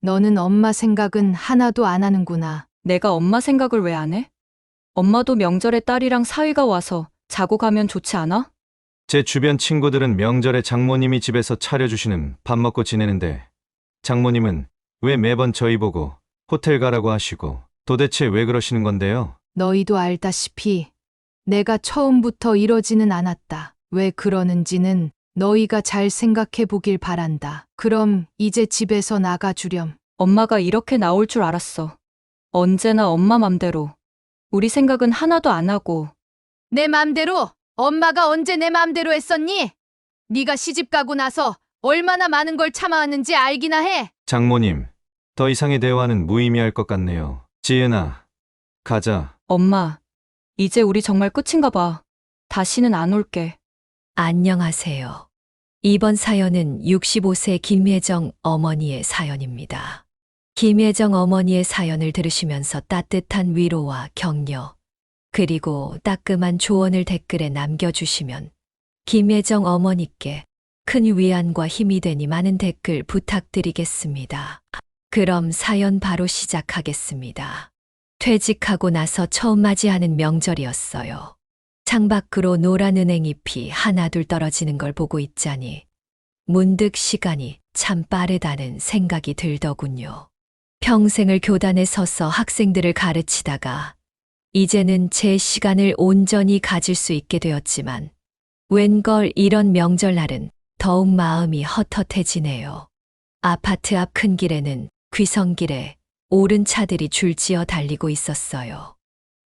너는 엄마 생각은 하나도 안 하는구나. 내가 엄마 생각을 왜 안 해? 엄마도 명절에 딸이랑 사위가 와서 자고 가면 좋지 않아? 제 주변 친구들은 명절에 장모님이 집에서 차려주시는 밥 먹고 지내는데 장모님은 왜 매번 저희 보고 호텔 가라고 하시고 도대체 왜 그러시는 건데요? 너희도 알다시피 내가 처음부터 이러지는 않았다. 왜 그러는지는 너희가 잘 생각해 보길 바란다. 그럼 이제 집에서 나가주렴. 엄마가 이렇게 나올 줄 알았어. 언제나 엄마 맘대로. 우리 생각은 하나도 안 하고. 내 맘대로? 엄마가 언제 내 맘대로 했었니? 네가 시집 가고 나서 얼마나 많은 걸 참아왔는지 알기나 해. 장모님, 더 이상의 대화는 무의미할 것 같네요. 지은아, 가자. 엄마, 이제 우리 정말 끝인가 봐. 다시는 안 올게. 안녕하세요. 이번 사연은 65세 김혜정 어머니의 사연입니다. 김혜정 어머니의 사연을 들으시면서 따뜻한 위로와 격려, 그리고 따끔한 조언을 댓글에 남겨주시면 김혜정 어머니께 큰 위안과 힘이 되니 많은 댓글 부탁드리겠습니다. 그럼 사연 바로 시작하겠습니다. 퇴직하고 나서 처음 맞이하는 명절이었어요. 창밖으로 노란 은행잎이 하나둘 떨어지는 걸 보고 있자니 문득 시간이 참 빠르다는 생각이 들더군요. 평생을 교단에 서서 학생들을 가르치다가 이제는 제 시간을 온전히 가질 수 있게 되었지만 웬걸 이런 명절날은 더욱 마음이 헛헛해지네요. 아파트 앞 큰 길에는 귀성길에 오른 차들이 줄지어 달리고 있었어요.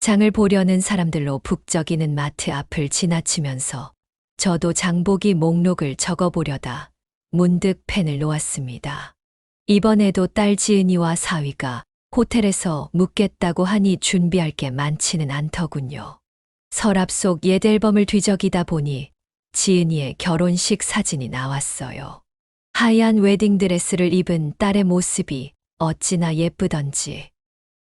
장을 보려는 사람들로 북적이는 마트 앞을 지나치면서 저도 장보기 목록을 적어보려다 문득 펜을 놓았습니다. 이번에도 딸 지은이와 사위가 호텔에서 묵겠다고 하니 준비할 게 많지는 않더군요. 서랍 속 옛 앨범을 뒤적이다 보니 지은이의 결혼식 사진이 나왔어요. 하얀 웨딩드레스를 입은 딸의 모습이 어찌나 예쁘던지.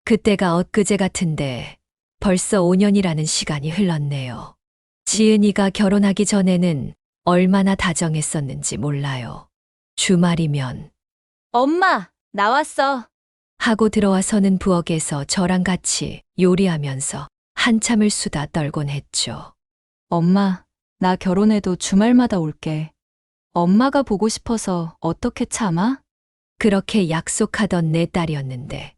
그때가 엊그제 같은데 벌써 5년이라는 시간이 흘렀네요. 지은이가 결혼하기 전에는 얼마나 다정했었는지 몰라요. 주말이면 엄마, 나왔어. 하고 들어와서는 부엌에서 저랑 같이 요리하면서 한참을 수다 떨곤 했죠. 엄마, 나 결혼해도 주말마다 올게. 엄마가 보고 싶어서 어떻게 참아? 그렇게 약속하던 내 딸이었는데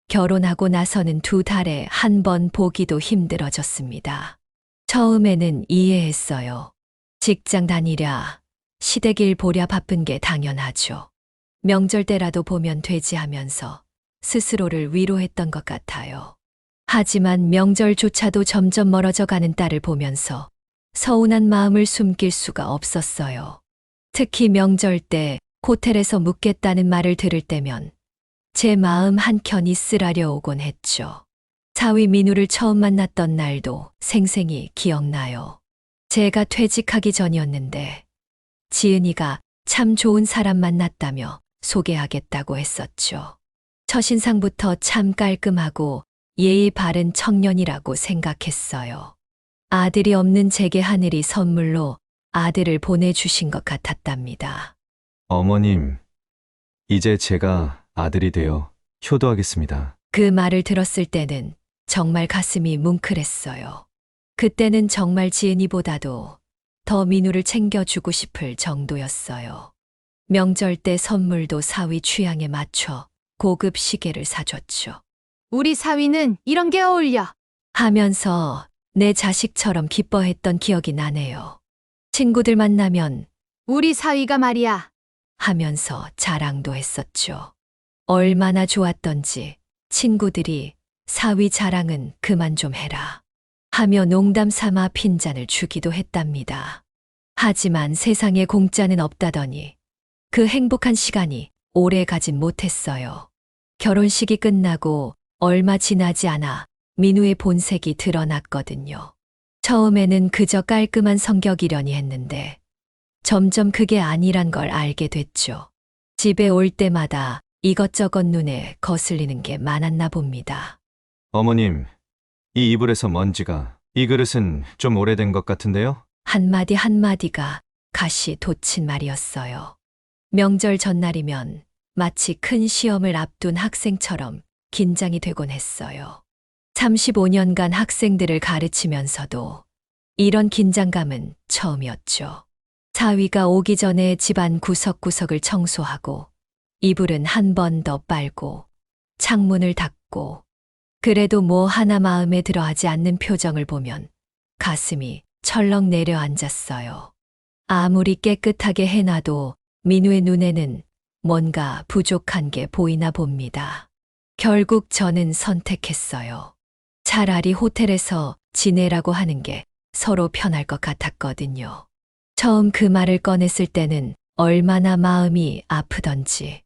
결혼하고 나서는 2달에 한 번 보기도 힘들어졌습니다. 처음에는 이해했어요. 직장 다니랴, 시댁일 보랴 바쁜 게 당연하죠. 명절 때라도 보면 되지 하면서 스스로를 위로했던 것 같아요. 하지만 명절조차도 점점 멀어져 가는 딸을 보면서 서운한 마음을 숨길 수가 없었어요. 특히 명절 때 호텔에서 묵겠다는 말을 들을 때면 제 마음 한켠이 쓰라려 오곤 했죠. 사위 민우를 처음 만났던 날도 생생히 기억나요. 제가 퇴직하기 전이었는데 지은이가 참 좋은 사람 만났다며 소개하겠다고 했었죠. 첫인상부터 참 깔끔하고 예의 바른 청년이라고 생각했어요. 아들이 없는 제게 하늘이 선물로 아들을 보내주신 것 같았답니다. 어머님, 이제 제가 아들이 되어 효도하겠습니다. 그 말을 들었을 때는 정말 가슴이 뭉클했어요. 그때는 정말 지은이보다도 더 민우를 챙겨주고 싶을 정도였어요. 명절 때 선물도 사위 취향에 맞춰 고급 시계를 사줬죠. 우리 사위는 이런 게 어울려. 하면서 내 자식처럼 기뻐했던 기억이 나네요. 친구들 만나면 우리 사위가 말이야. 하면서 자랑도 했었죠. 얼마나 좋았던지 친구들이 사위 자랑은 그만 좀 해라 하며 농담 삼아 핀잔을 주기도 했답니다. 하지만 세상에 공짜는 없다더니 그 행복한 시간이 오래 가진 못했어요. 결혼식이 끝나고 얼마 지나지 않아 민우의 본색이 드러났거든요. 처음에는 그저 깔끔한 성격이려니 했는데 점점 그게 아니란 걸 알게 됐죠. 집에 올 때마다 이것저것 눈에 거슬리는 게 많았나 봅니다. 어머님, 이 이불에서 먼지가, 이 그릇은 좀 오래된 것 같은데요? 한마디 한마디가 가시 돋친 말이었어요. 명절 전날이면 마치 큰 시험을 앞둔 학생처럼 긴장이 되곤 했어요. 35년간 학생들을 가르치면서도 이런 긴장감은 처음이었죠. 사위가 오기 전에 집안 구석구석을 청소하고 이불은 한 번 더 빨고 창문을 닫고 그래도 뭐 하나 마음에 들어 하지 않는 표정을 보면 가슴이 철렁 내려앉았어요. 아무리 깨끗하게 해놔도 민우의 눈에는 뭔가 부족한 게 보이나 봅니다. 결국 저는 선택했어요. 차라리 호텔에서 지내라고 하는 게 서로 편할 것 같았거든요. 처음 그 말을 꺼냈을 때는 얼마나 마음이 아프던지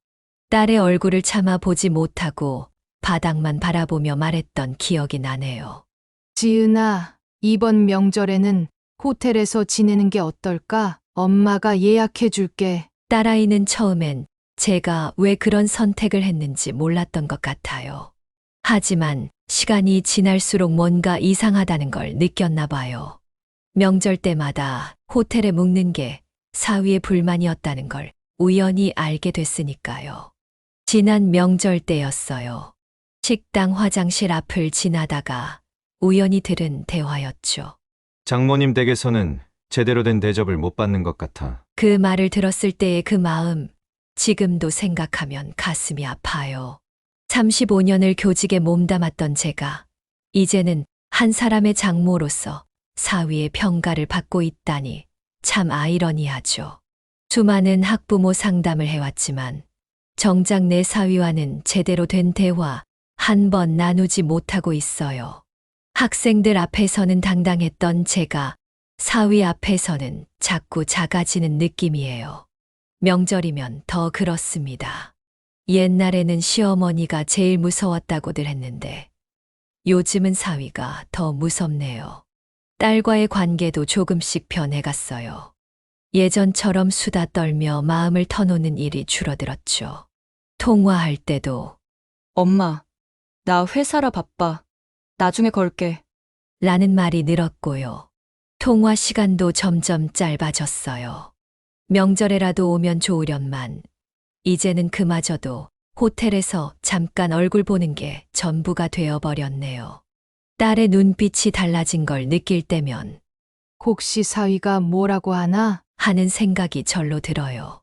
딸의 얼굴을 참아 보지 못하고 바닥만 바라보며 말했던 기억이 나네요. 지은아, 이번 명절에는 호텔에서 지내는 게 어떨까? 엄마가 예약해 줄게. 딸아이는 처음엔 제가 왜 그런 선택을 했는지 몰랐던 것 같아요. 하지만 시간이 지날수록 뭔가 이상하다는 걸 느꼈나 봐요. 명절 때마다 호텔에 묵는 게 사위의 불만이었다는 걸 우연히 알게 됐으니까요. 지난 명절 때였어요. 식당 화장실 앞을 지나다가 우연히 들은 대화였죠. 장모님 댁에서는 제대로 된 대접을 못 받는 것 같아. 그 말을 들었을 때의 그 마음, 지금도 생각하면 가슴이 아파요. 35년을 교직에 몸담았던 제가 이제는 한 사람의 장모로서 사위의 평가를 받고 있다니 참 아이러니하죠. 수많은 학부모 상담을 해왔지만 정작 내 사위와는 제대로 된 대화 한 번 나누지 못하고 있어요. 학생들 앞에서는 당당했던 제가 사위 앞에서는 자꾸 작아지는 느낌이에요. 명절이면 더 그렇습니다. 옛날에는 시어머니가 제일 무서웠다고들 했는데 요즘은 사위가 더 무섭네요. 딸과의 관계도 조금씩 변해갔어요. 예전처럼 수다 떨며 마음을 터놓는 일이 줄어들었죠. 통화할 때도 엄마, 나 회사라 바빠. 나중에 걸게. 라는 말이 늘었고요. 통화 시간도 점점 짧아졌어요. 명절에라도 오면 좋으련만 이제는 그마저도 호텔에서 잠깐 얼굴 보는 게 전부가 되어버렸네요. 딸의 눈빛이 달라진 걸 느낄 때면 혹시 사위가 뭐라고 하나? 하는 생각이 절로 들어요.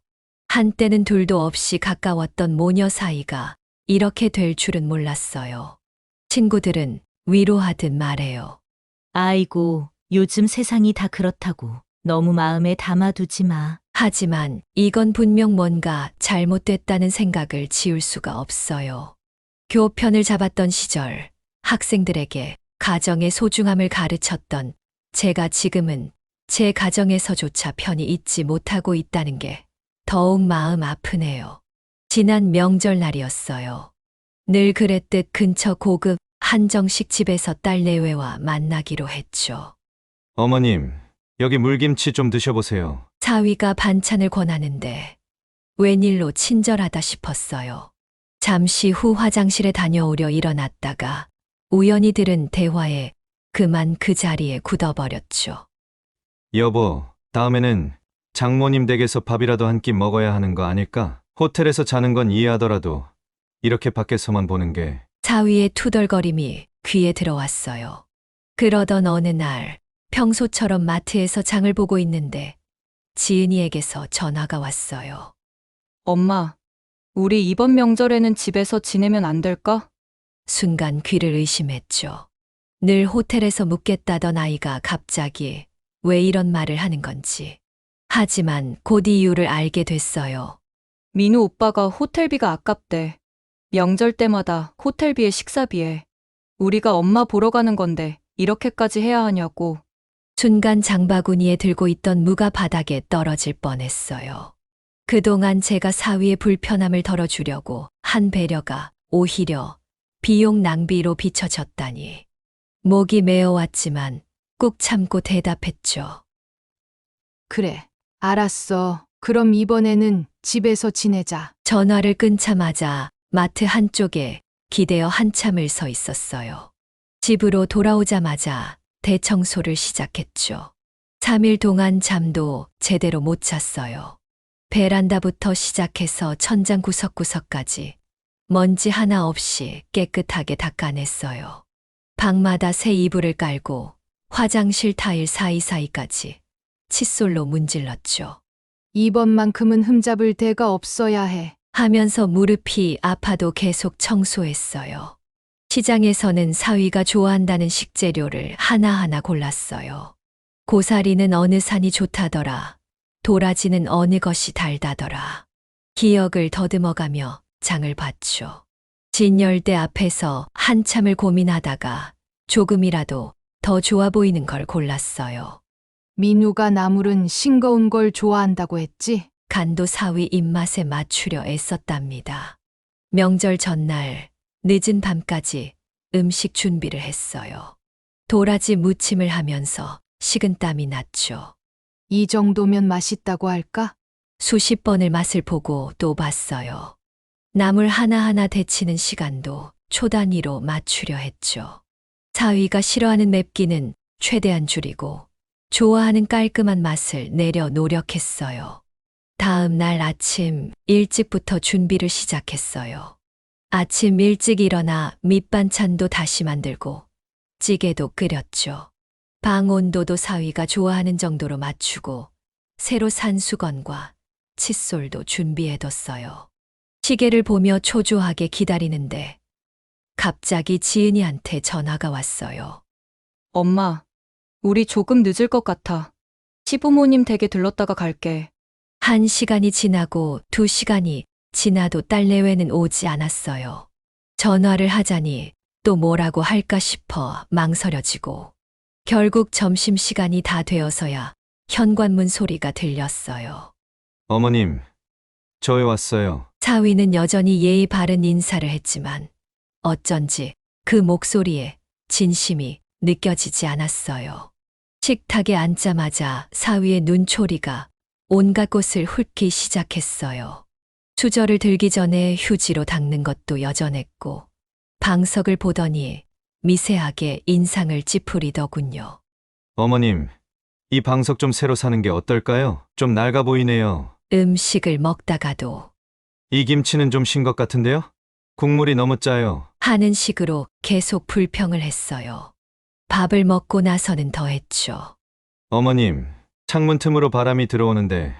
한때는 둘도 없이 가까웠던 모녀 사이가 이렇게 될 줄은 몰랐어요. 친구들은 위로하듯 말해요. 아이고, 요즘 세상이 다 그렇다고 너무 마음에 담아두지 마. 하지만 이건 분명 뭔가 잘못됐다는 생각을 지울 수가 없어요. 교편을 잡았던 시절 학생들에게 가정의 소중함을 가르쳤던 제가 지금은 제 가정에서조차 편히 있지 못하고 있다는 게 더욱 마음 아프네요. 지난 명절날이었어요. 늘 그랬듯 근처 고급 한정식 집에서 딸 내외와 만나기로 했죠. 어머님, 여기 물김치 좀 드셔보세요. 사위가 반찬을 권하는데 웬일로 친절하다 싶었어요. 잠시 후 화장실에 다녀오려 일어났다가 우연히 들은 대화에 그만 그 자리에 굳어버렸죠. 여보, 다음에는 장모님 댁에서 밥이라도 한 끼 먹어야 하는 거 아닐까? 호텔에서 자는 건 이해하더라도 이렇게 밖에서만 보는 게. 사위의 투덜거림이 귀에 들어왔어요. 그러던 어느 날 평소처럼 마트에서 장을 보고 있는데 지은이에게서 전화가 왔어요. 엄마, 우리 이번 명절에는 집에서 지내면 안 될까? 순간 귀를 의심했죠. 늘 호텔에서 묵겠다던 아이가 갑자기 왜 이런 말을 하는 건지. 하지만 곧 이유를 알게 됐어요. 민우 오빠가 호텔비가 아깝대. 명절 때마다 호텔비에 식사비에. 우리가 엄마 보러 가는 건데 이렇게까지 해야 하냐고. 순간 장바구니에 들고 있던 무가 바닥에 떨어질 뻔했어요. 그동안 제가 사위의 불편함을 덜어주려고 한 배려가 오히려 비용 낭비로 비춰졌다니. 목이 메어왔지만 꾹 참고 대답했죠. 그래, 알았어. 그럼 이번에는 집에서 지내자. 전화를 끊자마자 마트 한쪽에 기대어 한참을 서 있었어요. 집으로 돌아오자마자 대청소를 시작했죠. 3일 동안 잠도 제대로 못 잤어요. 베란다부터 시작해서 천장 구석구석까지 먼지 하나 없이 깨끗하게 닦아냈어요. 방마다 새 이불을 깔고 화장실 타일 사이사이까지 칫솔로 문질렀죠. 이번만큼은 흠잡을 데가 없어야 해. 하면서 무릎이 아파도 계속 청소했어요. 시장에서는 사위가 좋아한다는 식재료를 하나하나 골랐어요. 고사리는 어느 산이 좋다더라. 도라지는 어느 것이 달다더라. 기억을 더듬어가며 장을 봤죠. 진열대 앞에서 한참을 고민하다가 조금이라도 더 좋아 보이는 걸 골랐어요. 민우가 나물은 싱거운 걸 좋아한다고 했지? 간도 사위 입맛에 맞추려 애썼답니다. 명절 전날 늦은 밤까지 음식 준비를 했어요. 도라지 무침을 하면서 식은땀이 났죠. 이 정도면 맛있다고 할까? 수십 번을 맛을 보고 또 봤어요. 나물 하나하나 데치는 시간도 초 단위로 맞추려 했죠. 사위가 싫어하는 맵기는 최대한 줄이고 좋아하는 깔끔한 맛을 내려 노력했어요. 다음 날 아침 일찍부터 준비를 시작했어요. 아침 일찍 일어나 밑반찬도 다시 만들고 찌개도 끓였죠. 방 온도도 사위가 좋아하는 정도로 맞추고 새로 산 수건과 칫솔도 준비해뒀어요. 시계를 보며 초조하게 기다리는데 갑자기 지은이한테 전화가 왔어요. 엄마, 우리 조금 늦을 것 같아. 시부모님 댁에 들렀다가 갈게. 1시간이 지나고 2시간이 지나도 딸 내외는 오지 않았어요. 전화를 하자니 또 뭐라고 할까 싶어 망설여지고 결국 점심시간이 다 되어서야 현관문 소리가 들렸어요. 어머님, 저희 왔어요. 사위는 여전히 예의 바른 인사를 했지만 어쩐지 그 목소리에 진심이 느껴지지 않았어요. 식탁에 앉자마자 사위의 눈초리가 온갖 곳을 훑기 시작했어요. 수저를 들기 전에 휴지로 닦는 것도 여전했고 방석을 보더니 미세하게 인상을 찌푸리더군요. 어머님, 이 방석 좀 새로 사는 게 어떨까요? 좀 낡아 보이네요. 음식을 먹다가도 이 김치는 좀 신 것 같은데요? 국물이 너무 짜요. 하는 식으로 계속 불평을 했어요. 밥을 먹고 나서는 더했죠. 어머님, 창문 틈으로 바람이 들어오는데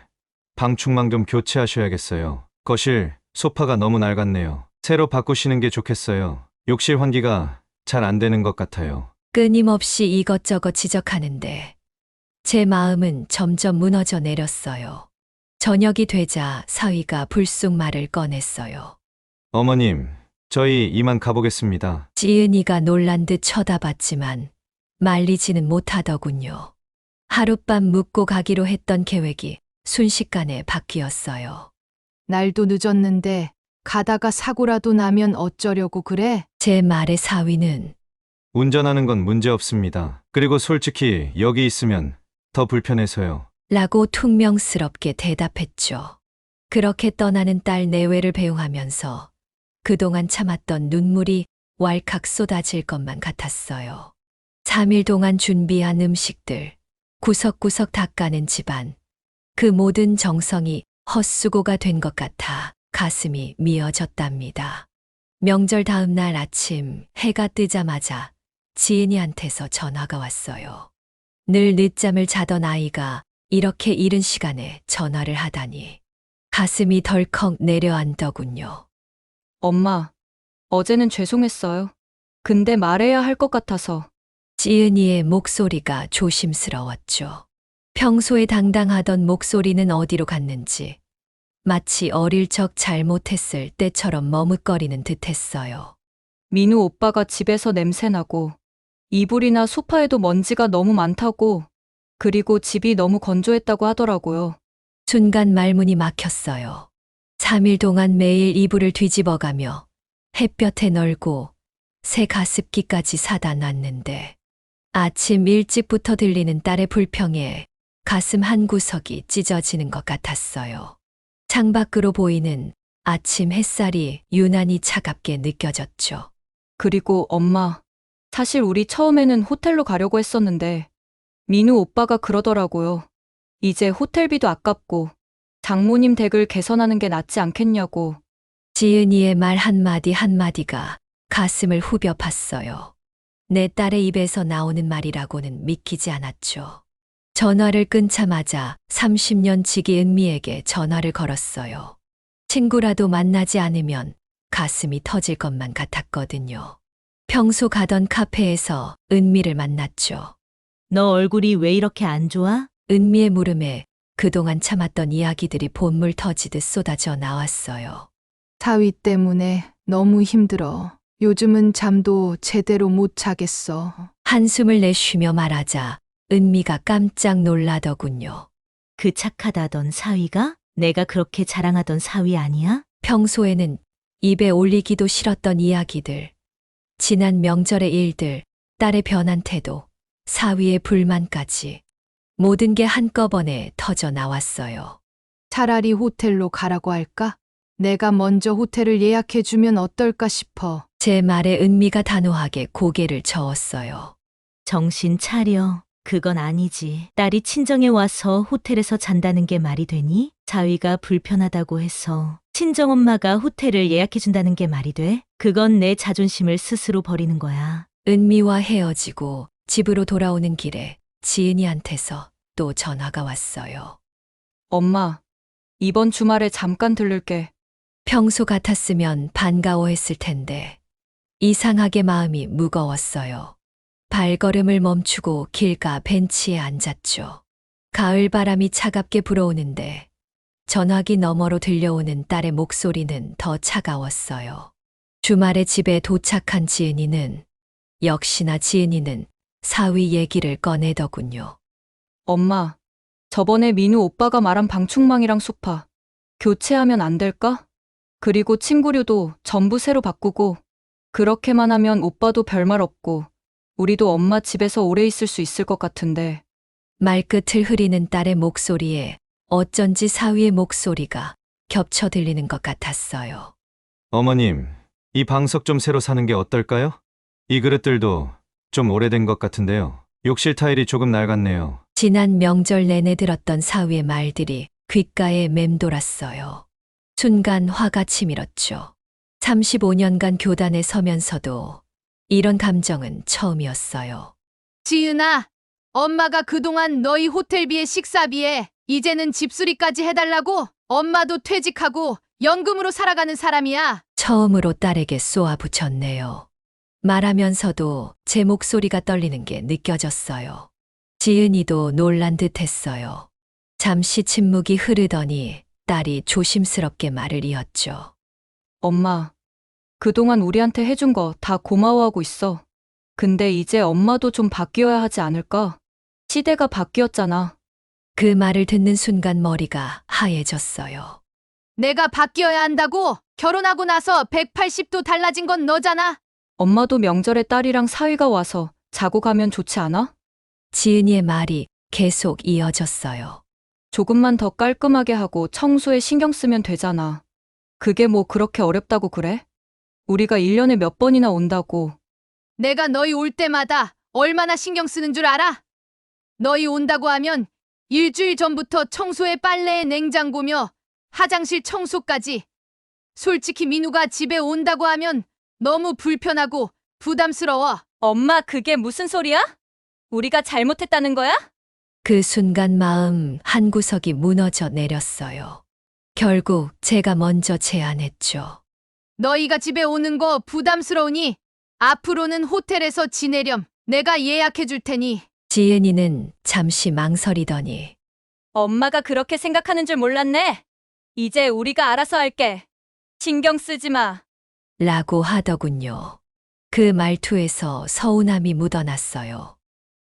방충망 좀 교체하셔야겠어요. 거실, 소파가 너무 낡았네요. 새로 바꾸시는 게 좋겠어요. 욕실 환기가 잘 안 되는 것 같아요. 끊임없이 이것저것 지적하는데 제 마음은 점점 무너져 내렸어요. 저녁이 되자 사위가 불쑥 말을 꺼냈어요. 어머님, 저희 이만 가보겠습니다. 지은이가 놀란 듯 쳐다봤지만 말리지는 못하더군요. 하룻밤 묵고 가기로 했던 계획이 순식간에 바뀌었어요. 날도 늦었는데 가다가 사고라도 나면 어쩌려고 그래? 제 말에 사위는 운전하는 건 문제 없습니다. 그리고 솔직히 여기 있으면 더 불편해서요. 라고 퉁명스럽게 대답했죠. 그렇게 떠나는 딸 내외를 배웅하면서 그동안 참았던 눈물이 왈칵 쏟아질 것만 같았어요. 3일 동안 준비한 음식들, 구석구석 닦아낸 집안, 그 모든 정성이 헛수고가 된 것 같아 가슴이 미어졌답니다. 명절 다음 날 아침 해가 뜨자마자 지은이한테서 전화가 왔어요. 늘 늦잠을 자던 아이가 이렇게 이른 시간에 전화를 하다니 가슴이 덜컥 내려앉더군요. 엄마, 어제는 죄송했어요. 근데 말해야 할 것 같아서. 지은이의 목소리가 조심스러웠죠. 평소에 당당하던 목소리는 어디로 갔는지 마치 어릴 적 잘못했을 때처럼 머뭇거리는 듯했어요. 민우 오빠가 집에서 냄새나고 이불이나 소파에도 먼지가 너무 많다고, 그리고 집이 너무 건조했다고 하더라고요. 순간 말문이 막혔어요. 3일 동안 매일 이불을 뒤집어가며 햇볕에 널고 새 가습기까지 사다 놨는데 아침 일찍부터 들리는 딸의 불평에 가슴 한 구석이 찢어지는 것 같았어요. 창밖으로 보이는 아침 햇살이 유난히 차갑게 느껴졌죠. 그리고 엄마, 사실 우리 처음에는 호텔로 가려고 했었는데 민우 오빠가 그러더라고요. 이제 호텔비도 아깝고 장모님 댁을 개선하는 게 낫지 않겠냐고. 지은이의 말 한마디 한마디가 가슴을 후벼 팠어요. 내 딸의 입에서 나오는 말이라고는 믿기지 않았죠. 전화를 끊자마자 30년 지기 은미에게 전화를 걸었어요. 친구라도 만나지 않으면 가슴이 터질 것만 같았거든요. 평소 가던 카페에서 은미를 만났죠. 너 얼굴이 왜 이렇게 안 좋아? 은미의 물음에 그동안 참았던 이야기들이 본물 터지듯 쏟아져 나왔어요. 사위 때문에 너무 힘들어. 요즘은 잠도 제대로 못 자겠어. 한숨을 내쉬며 말하자 은미가 깜짝 놀라더군요. 그 착하다던 사위가? 내가 그렇게 자랑하던 사위 아니야? 평소에는 입에 올리기도 싫었던 이야기들, 지난 명절의 일들, 딸의 변한 태도, 사위의 불만까지 모든 게 한꺼번에 터져 나왔어요. 차라리 호텔로 가라고 할까? 내가 먼저 호텔을 예약해주면 어떨까 싶어. 제 말에 은미가 단호하게 고개를 저었어요. 정신 차려. 그건 아니지. 딸이 친정에 와서 호텔에서 잔다는 게 말이 되니? 사위가 불편하다고 해서 친정엄마가 호텔을 예약해준다는 게 말이 돼? 그건 내 자존심을 스스로 버리는 거야. 은미와 헤어지고 집으로 돌아오는 길에 지은이한테서 또 전화가 왔어요. 엄마, 이번 주말에 잠깐 들를게. 평소 같았으면 반가워했을 텐데 이상하게 마음이 무거웠어요. 발걸음을 멈추고 길가 벤치에 앉았죠. 가을 바람이 차갑게 불어오는데 전화기 너머로 들려오는 딸의 목소리는 더 차가웠어요. 주말에 집에 도착한 지은이는 역시나 지은이는 사위 얘기를 꺼내더군요. 엄마, 저번에 민우 오빠가 말한 방충망이랑 소파 교체하면 안 될까? 그리고 침구류도 전부 새로 바꾸고 그렇게만 하면 오빠도 별말 없고 우리도 엄마 집에서 오래 있을 수 있을 것 같은데. 말끝을 흐리는 딸의 목소리에 어쩐지 사위의 목소리가 겹쳐 들리는 것 같았어요. 어머님, 이 방석 좀 새로 사는 게 어떨까요? 이 그릇들도 좀 오래된 것 같은데요. 욕실 타일이 조금 낡았네요. 지난 명절 내내 들었던 사위의 말들이 귓가에 맴돌았어요. 순간 화가 치밀었죠. 35년간 교단에 서면서도 이런 감정은 처음이었어요. 지은아, 엄마가 그동안 너희 호텔비에 식사비에 이제는 집수리까지 해달라고? 엄마도 퇴직하고 연금으로 살아가는 사람이야. 처음으로 딸에게 쏘아붙였네요. 말하면서도 제 목소리가 떨리는 게 느껴졌어요. 지은이도 놀란 듯 했어요. 잠시 침묵이 흐르더니 딸이 조심스럽게 말을 이었죠. 엄마, 그동안 우리한테 해준 거 다 고마워하고 있어. 근데 이제 엄마도 좀 바뀌어야 하지 않을까? 시대가 바뀌었잖아. 그 말을 듣는 순간 머리가 하얘졌어요. 내가 바뀌어야 한다고? 결혼하고 나서 180도 달라진 건 너잖아. 엄마도 명절에 딸이랑 사위가 와서 자고 가면 좋지 않아? 지은이의 말이 계속 이어졌어요. 조금만 더 깔끔하게 하고 청소에 신경 쓰면 되잖아. 그게 뭐 그렇게 어렵다고 그래? 우리가 1년에 몇 번이나 온다고. 내가 너희 올 때마다 얼마나 신경 쓰는 줄 알아? 너희 온다고 하면 일주일 전부터 청소에 빨래에 냉장고며 화장실 청소까지. 솔직히 민우가 집에 온다고 하면 너무 불편하고 부담스러워. 엄마, 그게 무슨 소리야? 우리가 잘못했다는 거야? 그 순간 마음 한구석이 무너져 내렸어요. 결국 제가 먼저 제안했죠. 너희가 집에 오는 거 부담스러우니 앞으로는 호텔에서 지내렴. 내가 예약해 줄 테니. 지은이는 잠시 망설이더니 엄마가 그렇게 생각하는 줄 몰랐네. 이제 우리가 알아서 할게. 신경 쓰지 마. 라고 하더군요. 그 말투에서 서운함이 묻어났어요.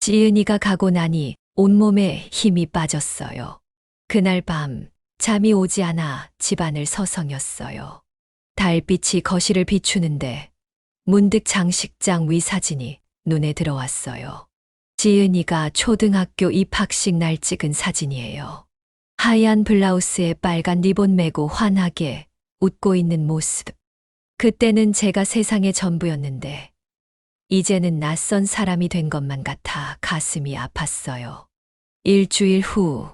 지은이가 가고 나니 온몸에 힘이 빠졌어요. 그날 밤 잠이 오지 않아 집안을 서성였어요. 달빛이 거실을 비추는데 문득 장식장 위 사진이 눈에 들어왔어요. 지은이가 초등학교 입학식 날 찍은 사진이에요. 하얀 블라우스에 빨간 리본 매고 환하게 웃고 있는 모습. 그때는 제가 세상의 전부였는데 이제는 낯선 사람이 된 것만 같아 가슴이 아팠어요. 일주일 후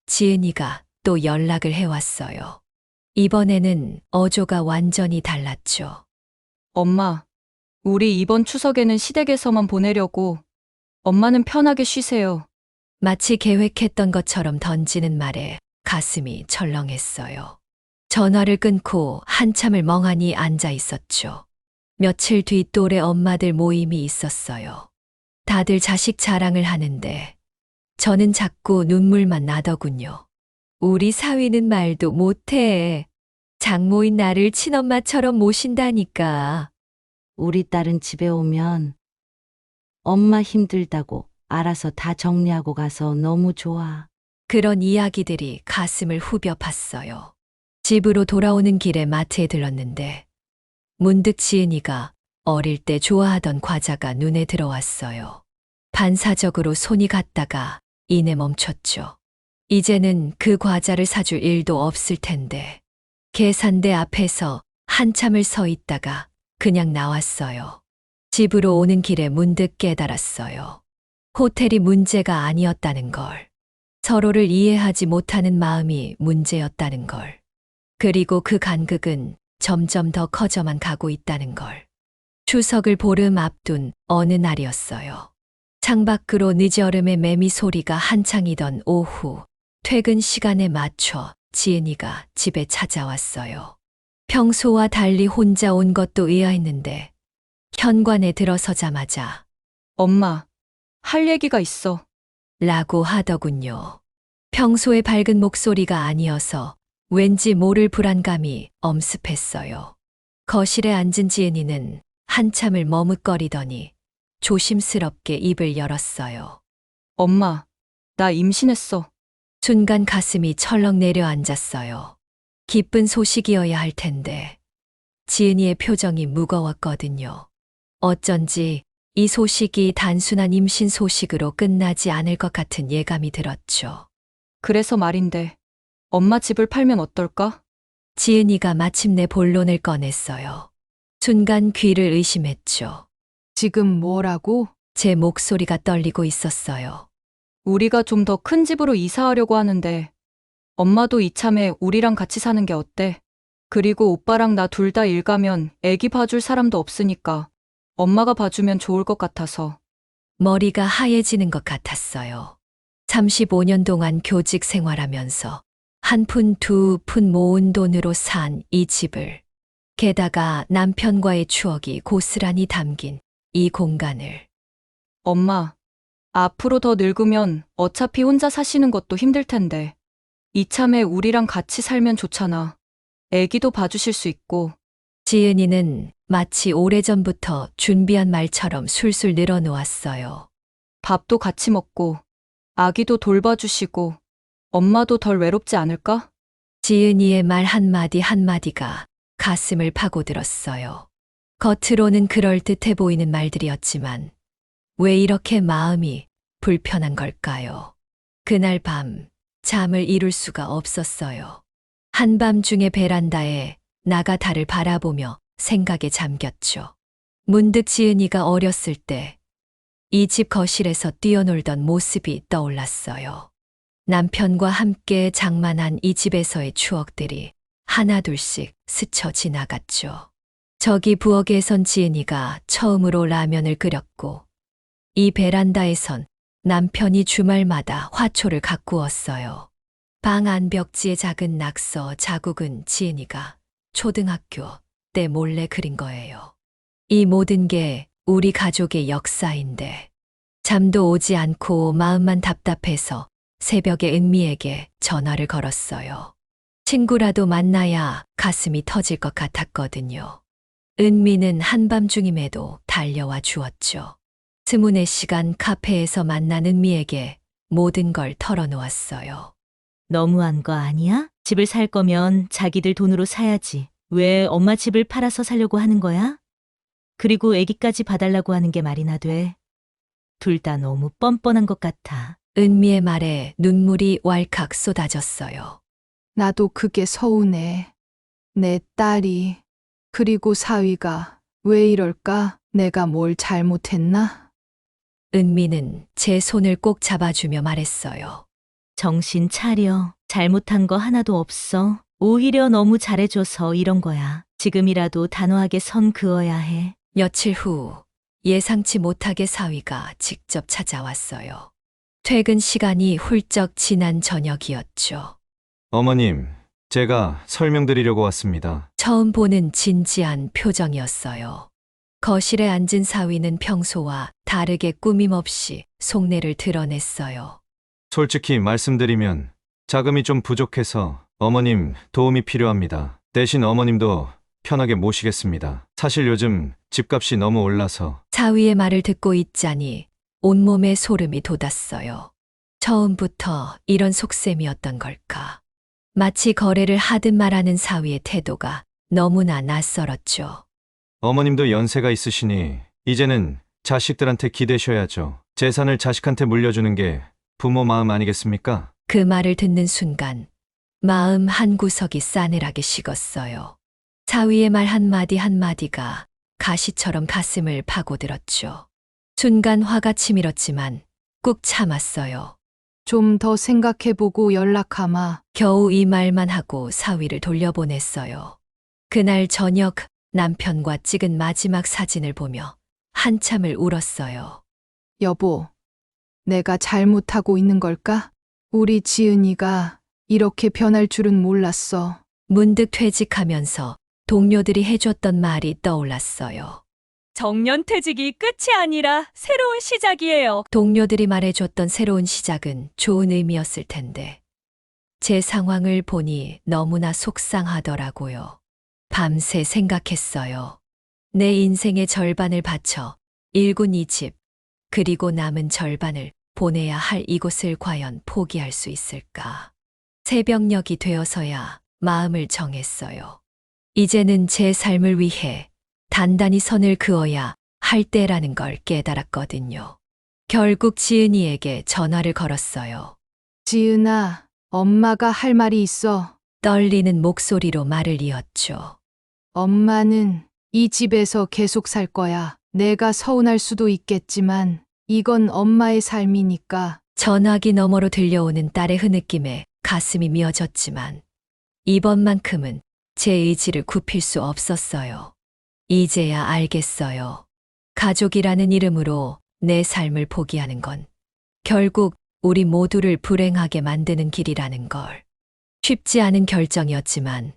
지은이가 또 연락을 해왔어요. 이번에는 어조가 완전히 달랐죠. 엄마, 우리 이번 추석에는 시댁에서만 보내려고. 엄마는 편하게 쉬세요. 마치 계획했던 것처럼 던지는 말에 가슴이 철렁했어요. 전화를 끊고 한참을 멍하니 앉아 있었죠. 며칠 뒤 또래 엄마들 모임이 있었어요. 다들 자식 자랑을 하는데 저는 자꾸 눈물만 나더군요. 우리 사위는 말도 못해. 장모인 나를 친엄마처럼 모신다니까. 우리 딸은 집에 오면 엄마 힘들다고 알아서 다 정리하고 가서 너무 좋아. 그런 이야기들이 가슴을 후벼 팠어요. 집으로 돌아오는 길에 마트에 들렀는데 문득 지은이가 어릴 때 좋아하던 과자가 눈에 들어왔어요. 반사적으로 손이 갔다가 이내 멈췄죠. 이제는 그 과자를 사줄 일도 없을 텐데 계산대 앞에서 한참을 서 있다가 그냥 나왔어요. 집으로 오는 길에 문득 깨달았어요. 호텔이 문제가 아니었다는 걸. 서로를 이해하지 못하는 마음이 문제였다는 걸. 그리고 그 간극은 점점 더 커져만 가고 있다는 걸. 추석을 보름 앞둔 어느 날이었어요. 창밖으로 늦여름의 매미 소리가 한창이던 오후, 퇴근 시간에 맞춰 지은이가 집에 찾아왔어요. 평소와 달리 혼자 온 것도 의아했는데 현관에 들어서자마자 엄마, 할 얘기가 있어. 라고 하더군요. 평소의 밝은 목소리가 아니어서 왠지 모를 불안감이 엄습했어요. 거실에 앉은 지은이는 한참을 머뭇거리더니 조심스럽게 입을 열었어요. 엄마, 나 임신했어. 순간 가슴이 철렁 내려앉았어요. 기쁜 소식이어야 할 텐데 지은이의 표정이 무거웠거든요. 어쩐지 이 소식이 단순한 임신 소식으로 끝나지 않을 것 같은 예감이 들었죠. 그래서 말인데, 엄마 집을 팔면 어떨까? 지은이가 마침내 본론을 꺼냈어요. 순간 귀를 의심했죠. 지금 뭐라고? 제 목소리가 떨리고 있었어요. 우리가 좀 더 큰 집으로 이사하려고 하는데, 엄마도 이참에 우리랑 같이 사는 게 어때? 그리고 오빠랑 나 둘 다 일 가면 애기 봐줄 사람도 없으니까 엄마가 봐주면 좋을 것 같아서. 머리가 하얘지는 것 같았어요. 35년 동안 교직 생활하면서 한 푼 두 푼 모은 돈으로 산 이 집을, 게다가 남편과의 추억이 고스란히 담긴 이 공간을. 엄마, 앞으로 더 늙으면 어차피 혼자 사시는 것도 힘들 텐데, 이참에 우리랑 같이 살면 좋잖아. 애기도 봐주실 수 있고. 지은이는 마치 오래전부터 준비한 말처럼 술술 늘어놓았어요. 밥도 같이 먹고, 아기도 돌봐주시고, 엄마도 덜 외롭지 않을까? 지은이의 말 한마디 한마디가 가슴을 파고들었어요. 겉으로는 그럴듯해 보이는 말들이었지만 왜 이렇게 마음이 불편한 걸까요? 그날 밤 잠을 이룰 수가 없었어요. 한밤중에 베란다에 나가 달을 바라보며 생각에 잠겼죠. 문득 지은이가 어렸을 때 이 집 거실에서 뛰어놀던 모습이 떠올랐어요. 남편과 함께 장만한 이 집에서의 추억들이 하나둘씩 스쳐 지나갔죠. 저기 부엌에선 지은이가 처음으로 라면을 끓였고, 이 베란다에선 남편이 주말마다 화초를 가꾸었어요. 방 안벽지의 작은 낙서 자국은 지은이가 초등학교 때 몰래 그린 거예요. 이 모든 게 우리 가족의 역사인데, 잠도 오지 않고 마음만 답답해서 새벽에 은미에게 전화를 걸었어요. 친구라도 만나야 가슴이 터질 것 같았거든요. 은미는 한밤중임에도 달려와 주었죠. 24시간 카페에서 만난 은미에게 모든 걸 털어놓았어요. 너무한 거 아니야? 집을 살 거면 자기들 돈으로 사야지. 왜 엄마 집을 팔아서 살려고 하는 거야? 그리고 애기까지 봐달라고 하는 게 말이나 돼. 둘 다 너무 뻔뻔한 것 같아. 은미의 말에 눈물이 왈칵 쏟아졌어요. 나도 그게 서운해. 내 딸이, 그리고 사위가 왜 이럴까? 내가 뭘 잘못했나? 은미는 제 손을 꼭 잡아주며 말했어요. 정신 차려. 잘못한 거 하나도 없어. 오히려 너무 잘해줘서 이런 거야. 지금이라도 단호하게 선 그어야 해. 며칠 후 예상치 못하게 사위가 직접 찾아왔어요. 퇴근 시간이 훌쩍 지난 저녁이었죠. 어머님, 제가 설명드리려고 왔습니다. 처음 보는 진지한 표정이었어요. 거실에 앉은 사위는 평소와 다르게 꾸밈없이 속내를 드러냈어요. 솔직히 말씀드리면 자금이 좀 부족해서 어머님 도움이 필요합니다. 대신 어머님도 편하게 모시겠습니다. 사실 요즘 집값이 너무 올라서. 사위의 말을 듣고 있자니 온몸에 소름이 돋았어요. 처음부터 이런 속셈이었던 걸까? 마치 거래를 하듯 말하는 사위의 태도가 너무나 낯설었죠. 어머님도 연세가 있으시니 이제는 자식들한테 기대셔야죠. 재산을 자식한테 물려주는 게 부모 마음 아니겠습니까? 그 말을 듣는 순간 마음 한구석이 싸늘하게 식었어요. 사위의 말 한마디 한마디가 가시처럼 가슴을 파고들었죠. 순간 화가 치밀었지만 꾹 참았어요. 좀 더 생각해보고 연락하마. 겨우 이 말만 하고 사위를 돌려보냈어요. 그날 저녁 남편과 찍은 마지막 사진을 보며 한참을 울었어요. 여보, 내가 잘못하고 있는 걸까? 우리 지은이가 이렇게 변할 줄은 몰랐어. 문득 퇴직하면서 동료들이 해줬던 말이 떠올랐어요. 정년퇴직이 끝이 아니라 새로운 시작이에요. 동료들이 말해줬던 새로운 시작은 좋은 의미였을 텐데 제 상황을 보니 너무나 속상하더라고요. 밤새 생각했어요. 내 인생의 절반을 바쳐 일군 이 집, 그리고 남은 절반을 보내야 할 이곳을 과연 포기할 수 있을까? 새벽녘이 되어서야 마음을 정했어요. 이제는 제 삶을 위해 단단히 선을 그어야 할 때라는 걸 깨달았거든요. 결국 지은이에게 전화를 걸었어요. 지은아, 엄마가 할 말이 있어. 떨리는 목소리로 말을 이었죠. 엄마는 이 집에서 계속 살 거야. 내가 서운할 수도 있겠지만 이건 엄마의 삶이니까. 전화기 너머로 들려오는 딸의 흐느낌에 가슴이 미어졌지만 이번만큼은 제 의지를 굽힐 수 없었어요. 이제야 알겠어요. 가족이라는 이름으로 내 삶을 포기하는 건 결국 우리 모두를 불행하게 만드는 길이라는 걸. 쉽지 않은 결정이었지만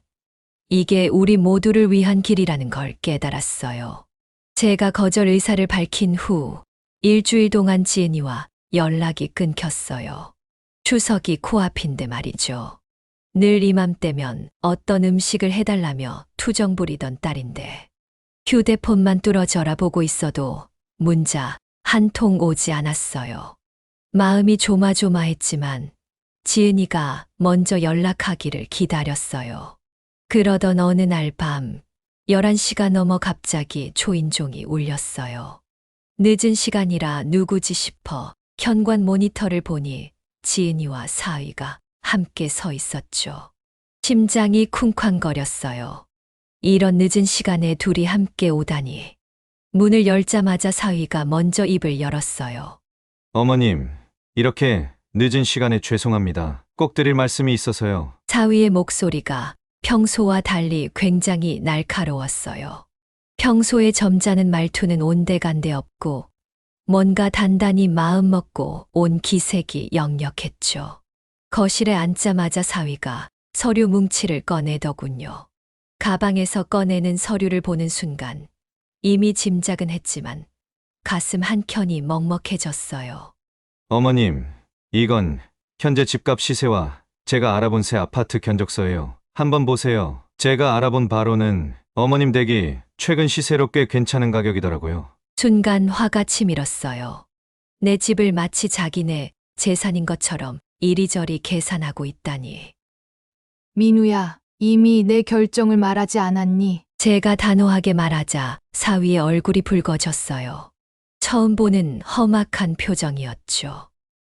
이게 우리 모두를 위한 길이라는 걸 깨달았어요. 제가 거절 의사를 밝힌 후 일주일 동안 지은이와 연락이 끊겼어요. 추석이 코앞인데 말이죠. 늘 이맘때면 어떤 음식을 해달라며 투정 부리던 딸인데 휴대폰만 뚫어져라 보고 있어도 문자 한 통 오지 않았어요. 마음이 조마조마했지만 지은이가 먼저 연락하기를 기다렸어요. 그러던 어느 날 밤 11시가 넘어 갑자기 초인종이 울렸어요. 늦은 시간이라 누구지 싶어 현관 모니터를 보니 지은이와 사위가 함께 서 있었죠. 심장이 쿵쾅거렸어요. 이런 늦은 시간에 둘이 함께 오다니. 문을 열자마자 사위가 먼저 입을 열었어요. 어머님, 이렇게 늦은 시간에 죄송합니다. 꼭 드릴 말씀이 있어서요. 사위의 목소리가 평소와 달리 굉장히 날카로웠어요. 평소에 점잖은 말투는 온데간데 없고 뭔가 단단히 마음먹고 온 기색이 역력했죠. 거실에 앉자마자 사위가 서류 뭉치를 꺼내더군요. 가방에서 꺼내는 서류를 보는 순간 이미 짐작은 했지만 가슴 한켠이 먹먹해졌어요. 어머님, 이건 현재 집값 시세와 제가 알아본 새 아파트 견적서예요. 한번 보세요. 제가 알아본 바로는 어머님 댁이 최근 시세로 꽤 괜찮은 가격이더라고요. 순간 화가 치밀었어요. 내 집을 마치 자기네 재산인 것처럼 이리저리 계산하고 있다니. 민우야, 이미 내 결정을 말하지 않았니? 제가 단호하게 말하자 사위의 얼굴이 붉어졌어요. 처음 보는 험악한 표정이었죠.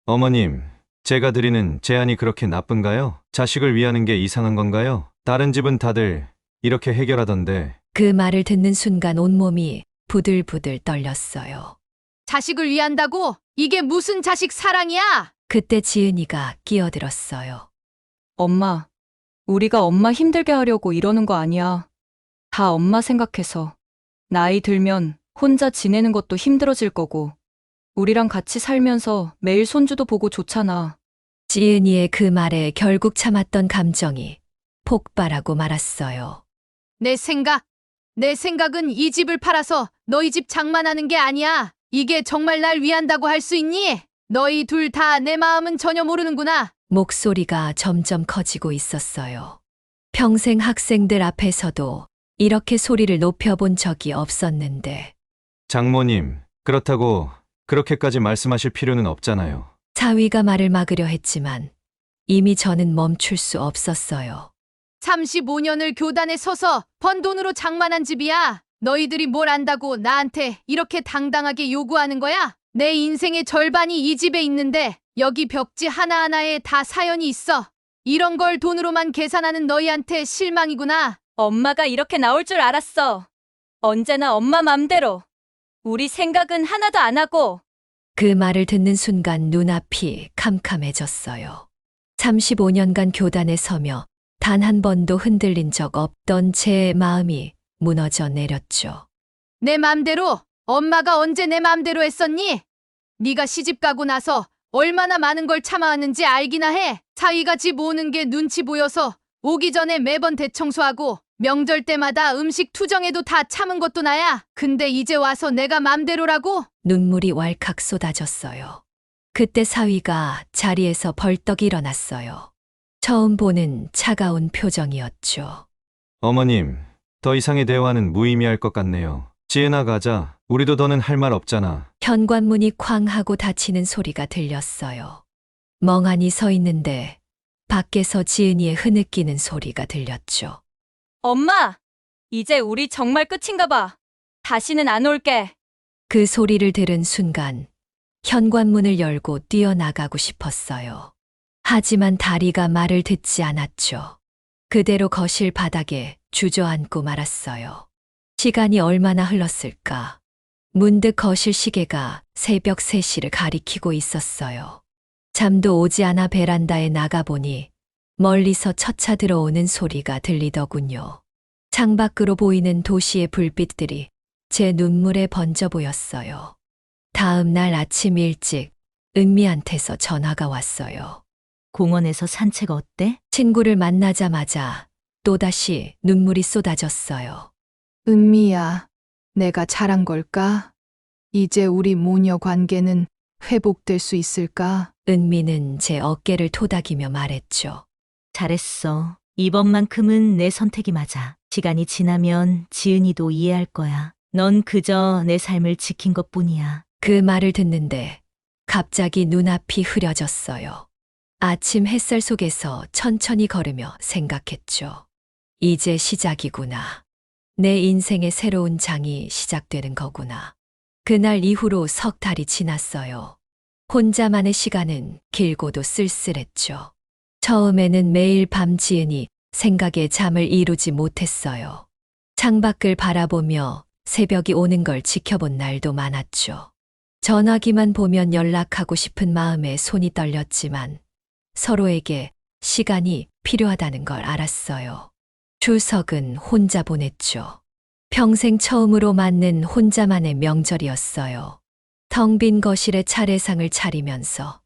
어머님, 제가 드리는 제안이 그렇게 나쁜가요? 자식을 위하는 게 이상한 건가요? 다른 집은 다들 이렇게 해결하던데. 그 말을 듣는 순간 온몸이 부들부들 떨렸어요. 자식을 위한다고? 이게 무슨 자식 사랑이야? 그때 지은이가 끼어들었어요. 엄마, 우리가 엄마 힘들게 하려고 이러는 거 아니야. 다 엄마 생각해서. 나이 들면 혼자 지내는 것도 힘들어질 거고, 우리랑 같이 살면서 매일 손주도 보고 좋잖아. 지은이의 그 말에 결국 참았던 감정이 폭발하고 말았어요. 내 생각은 이 집을 팔아서 너희 집 장만하는 게 아니야. 이게 정말 날 위한다고 할 수 있니? 너희 둘 다 내 마음은 전혀 모르는구나. 목소리가 점점 커지고 있었어요. 평생 학생들 앞에서도 이렇게 소리를 높여본 적이 없었는데 장모님, 그렇다고 그렇게까지 말씀하실 필요는 없잖아요. 사위가 말을 막으려 했지만 이미 저는 멈출 수 없었어요. 35년을 교단에 서서 번 돈으로 장만한 집이야. 너희들이 뭘 안다고 나한테 이렇게 당당하게 요구하는 거야? 내 인생의 절반이 이 집에 있는데 여기 벽지 하나하나에 다 사연이 있어. 이런 걸 돈으로만 계산하는 너희한테 실망이구나. 엄마가 이렇게 나올 줄 알았어. 언제나 엄마 맘대로. 우리 생각은 하나도 안 하고. 그 말을 듣는 순간 눈앞이 캄캄해졌어요. 35년간 교단에 서며 단 한 번도 흔들린 적 없던 제 마음이 무너져 내렸죠. 내 맘대로? 엄마가 언제 내 맘대로 했었니? 네가 시집 가고 나서 얼마나 많은 걸 참아왔는지 알기나 해. 사위가 집 오는 게 눈치 보여서 오기 전에 매번 대청소하고 명절 때마다 음식 투정해도 다 참은 것도 나야. 근데 이제 와서 내가 맘대로라고? 눈물이 왈칵 쏟아졌어요. 그때 사위가 자리에서 벌떡 일어났어요. 처음 보는 차가운 표정이었죠. 어머님, 더 이상의 대화는 무의미할 것 같네요. 지은아 가자. 우리도 더는 할 말 없잖아. 현관문이 쾅 하고 닫히는 소리가 들렸어요. 멍하니 서 있는데 밖에서 지은이의 흐느끼는 소리가 들렸죠. 엄마! 이제 우리 정말 끝인가 봐. 다시는 안 올게. 그 소리를 들은 순간 현관문을 열고 뛰어나가고 싶었어요. 하지만 다리가 말을 듣지 않았죠. 그대로 거실 바닥에 주저앉고 말았어요. 시간이 얼마나 흘렀을까? 문득 거실 시계가 새벽 3시를 가리키고 있었어요. 잠도 오지 않아 베란다에 나가보니 멀리서 첫차 들어오는 소리가 들리더군요. 창밖으로 보이는 도시의 불빛들이 제 눈물에 번져 보였어요. 다음 날 아침 일찍 은미한테서 전화가 왔어요. 공원에서 산책 어때? 친구를 만나자마자 또다시 눈물이 쏟아졌어요. 은미야, 내가 잘한 걸까? 이제 우리 모녀 관계는 회복될 수 있을까? 은미는 제 어깨를 토닥이며 말했죠. 잘했어. 이번만큼은 내 선택이 맞아. 시간이 지나면 지은이도 이해할 거야. 넌 그저 내 삶을 지킨 것뿐이야. 그 말을 듣는데 갑자기 눈앞이 흐려졌어요. 아침 햇살 속에서 천천히 걸으며 생각했죠. 이제 시작이구나. 내 인생의 새로운 장이 시작되는 거구나. 그날 이후로 석 달이 지났어요. 혼자만의 시간은 길고도 쓸쓸했죠. 처음에는 매일 밤 지은이 생각에 잠을 이루지 못했어요. 창밖을 바라보며 새벽이 오는 걸 지켜본 날도 많았죠. 전화기만 보면 연락하고 싶은 마음에 손이 떨렸지만 서로에게 시간이 필요하다는 걸 알았어요. 추석은 혼자 보냈죠. 평생 처음으로 맞는 혼자만의 명절이었어요. 텅 빈 거실에 차례상을 차리면서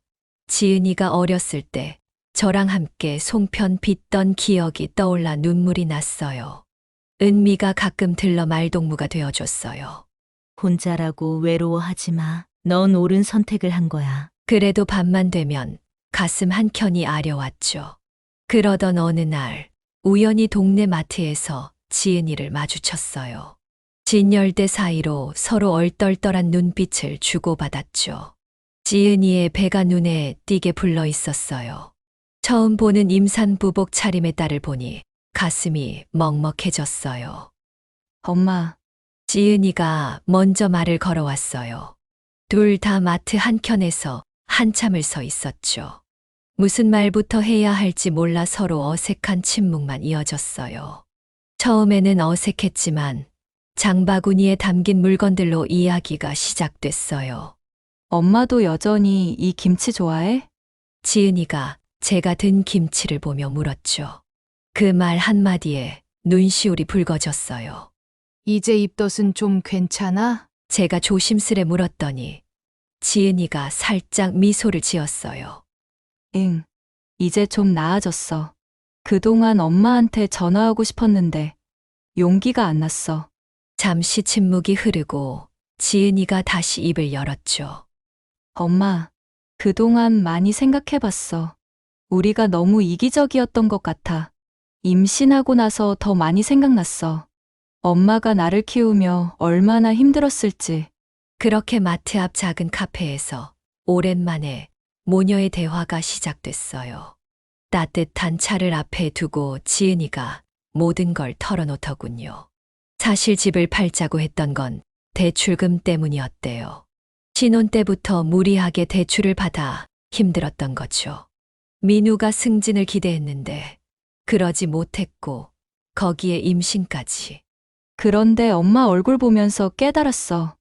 지은이가 어렸을 때 저랑 함께 송편 빚던 기억이 떠올라 눈물이 났어요. 은미가 가끔 들러 말동무가 되어줬어요. 혼자라고 외로워하지 마. 넌 옳은 선택을 한 거야. 그래도 밤만 되면 가슴 한켠이 아려왔죠. 그러던 어느 날 우연히 동네 마트에서 지은이를 마주쳤어요. 진열대 사이로 서로 얼떨떨한 눈빛을 주고받았죠. 지은이의 배가 눈에 띄게 불러 있었어요. 처음 보는 임산부복 차림의 딸을 보니 가슴이 먹먹해졌어요. 엄마, 지은이가 먼저 말을 걸어왔어요. 둘 다 마트 한켠에서 한참을 서 있었죠. 무슨 말부터 해야 할지 몰라 서로 어색한 침묵만 이어졌어요. 처음에는 어색했지만 장바구니에 담긴 물건들로 이야기가 시작됐어요. 엄마도 여전히 이 김치 좋아해? 지은이가 제가 든 김치를 보며 물었죠. 그 말 한마디에 눈시울이 붉어졌어요. 이제 입덧은 좀 괜찮아? 제가 조심스레 물었더니 지은이가 살짝 미소를 지었어요. 응, 이제 좀 나아졌어. 그동안 엄마한테 전화하고 싶었는데 용기가 안 났어. 잠시 침묵이 흐르고 지은이가 다시 입을 열었죠. 엄마, 그동안 많이 생각해봤어. 우리가 너무 이기적이었던 것 같아. 임신하고 나서 더 많이 생각났어. 엄마가 나를 키우며 얼마나 힘들었을지. 그렇게 마트 앞 작은 카페에서 오랜만에 모녀의 대화가 시작됐어요. 따뜻한 차를 앞에 두고 지은이가 모든 걸 털어놓더군요. 사실 집을 팔자고 했던 건 대출금 때문이었대요. 신혼 때부터 무리하게 대출을 받아 힘들었던 거죠. 민우가 승진을 기대했는데 그러지 못했고 거기에 임신까지. 그런데 엄마 얼굴 보면서 깨달았어.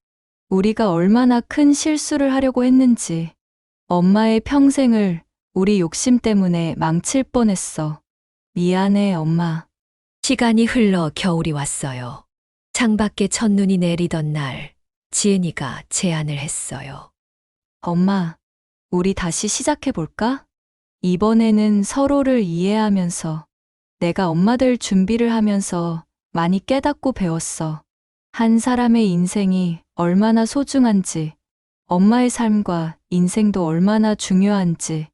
우리가 얼마나 큰 실수를 하려고 했는지. 엄마의 평생을 우리 욕심 때문에 망칠 뻔했어. 미안해, 엄마. 시간이 흘러 겨울이 왔어요. 창밖에 첫눈이 내리던 날 지은이가 제안을 했어요. 엄마, 우리 다시 시작해볼까? 이번에는 서로를 이해하면서 내가 엄마 될 준비를 하면서 많이 깨닫고 배웠어. 한 사람의 인생이 얼마나 소중한지, 엄마의 삶과 인생도 얼마나 중요한지.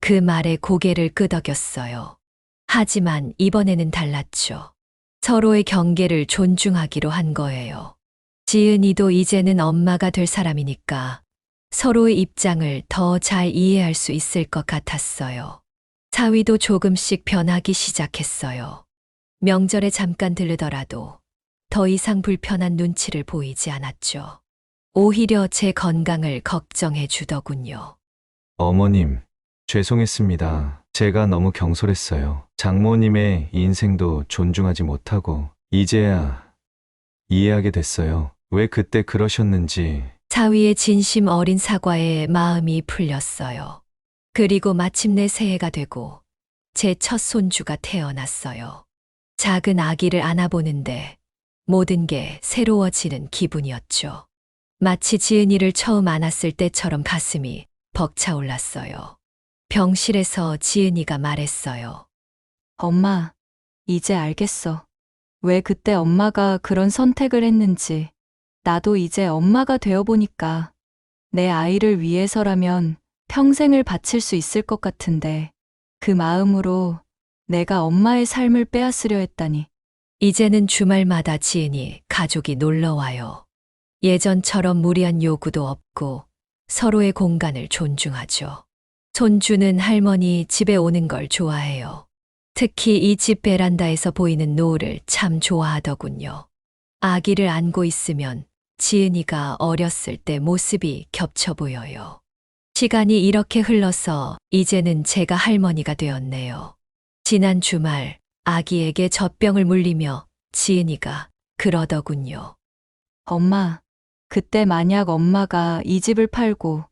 그 말에 고개를 끄덕였어요. 하지만 이번에는 달랐죠. 서로의 경계를 존중하기로 한 거예요. 지은이도 이제는 엄마가 될 사람이니까 서로의 입장을 더 잘 이해할 수 있을 것 같았어요. 사위도 조금씩 변하기 시작했어요. 명절에 잠깐 들르더라도 더 이상 불편한 눈치를 보이지 않았죠. 오히려 제 건강을 걱정해 주더군요. 어머님, 죄송했습니다. 제가 너무 경솔했어요. 장모님의 인생도 존중하지 못하고 이제야 이해하게 됐어요. 왜 그때 그러셨는지. 사위의 진심 어린 사과에 마음이 풀렸어요. 그리고 마침내 새해가 되고 제 첫 손주가 태어났어요. 작은 아기를 안아보는데 모든 게 새로워지는 기분이었죠. 마치 지은이를 처음 안았을 때처럼 가슴이 벅차올랐어요. 병실에서 지은이가 말했어요. 엄마, 이제 알겠어. 왜 그때 엄마가 그런 선택을 했는지. 나도 이제 엄마가 되어보니까 내 아이를 위해서라면 평생을 바칠 수 있을 것 같은데 그 마음으로 내가 엄마의 삶을 빼앗으려 했다니. 이제는 주말마다 지은이 가족이 놀러와요. 예전처럼 무리한 요구도 없고 서로의 공간을 존중하죠. 손주는 할머니 집에 오는 걸 좋아해요. 특히 이 집 베란다에서 보이는 노을을 참 좋아하더군요. 아기를 안고 있으면 지은이가 어렸을 때 모습이 겹쳐 보여요. 시간이 이렇게 흘러서 이제는 제가 할머니가 되었네요. 지난 주말 아기에게 젖병을 물리며 지은이가 그러더군요. 엄마, 그때 만약 엄마가 이 집을 팔고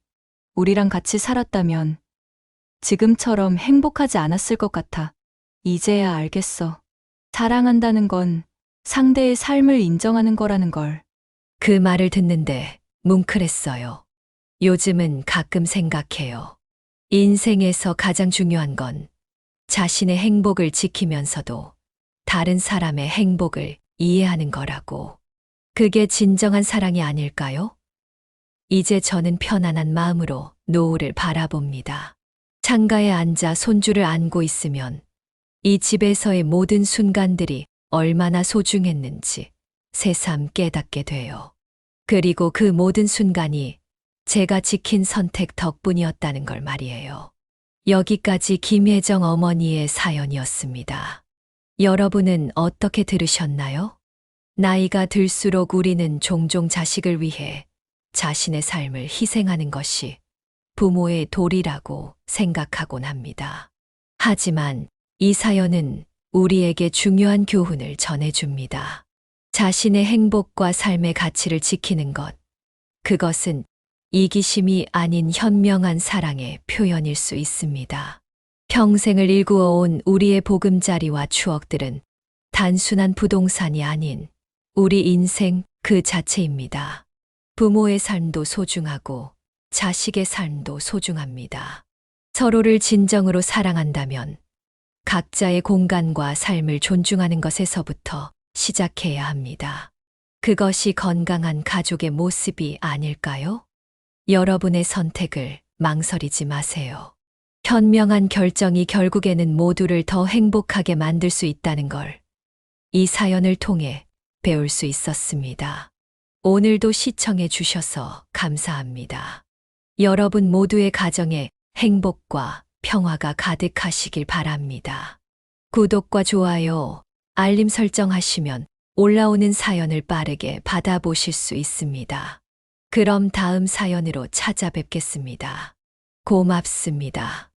우리랑 같이 살았다면 지금처럼 행복하지 않았을 것 같아. 이제야 알겠어. 사랑한다는 건 상대의 삶을 인정하는 거라는 걸. 그 말을 듣는데 뭉클했어요. 요즘은 가끔 생각해요. 인생에서 가장 중요한 건 자신의 행복을 지키면서도 다른 사람의 행복을 이해하는 거라고. 그게 진정한 사랑이 아닐까요? 이제 저는 편안한 마음으로 노을을 바라봅니다. 창가에 앉아 손주를 안고 있으면 이 집에서의 모든 순간들이 얼마나 소중했는지 새삼 깨닫게 돼요. 그리고 그 모든 순간이 제가 지킨 선택 덕분이었다는 걸 말이에요. 여기까지 김혜정 어머니의 사연이었습니다. 여러분은 어떻게 들으셨나요? 나이가 들수록 우리는 종종 자식을 위해 자신의 삶을 희생하는 것이 부모의 도리라고 생각하곤 합니다. 하지만 이 사연은 우리에게 중요한 교훈을 전해줍니다. 자신의 행복과 삶의 가치를 지키는 것, 그것은 이기심이 아닌 현명한 사랑의 표현일 수 있습니다. 평생을 일구어온 우리의 보금자리와 추억들은 단순한 부동산이 아닌 우리 인생 그 자체입니다. 부모의 삶도 소중하고 자식의 삶도 소중합니다. 서로를 진정으로 사랑한다면 각자의 공간과 삶을 존중하는 것에서부터 시작해야 합니다. 그것이 건강한 가족의 모습이 아닐까요? 여러분의 선택을 망설이지 마세요. 현명한 결정이 결국에는 모두를 더 행복하게 만들 수 있다는 걸 이 사연을 통해 배울 수 있었습니다. 오늘도 시청해 주셔서 감사합니다. 여러분 모두의 가정에 행복과 평화가 가득하시길 바랍니다. 구독과 좋아요, 알림 설정하시면 올라오는 사연을 빠르게 받아보실 수 있습니다. 그럼 다음 사연으로 찾아뵙겠습니다. 고맙습니다.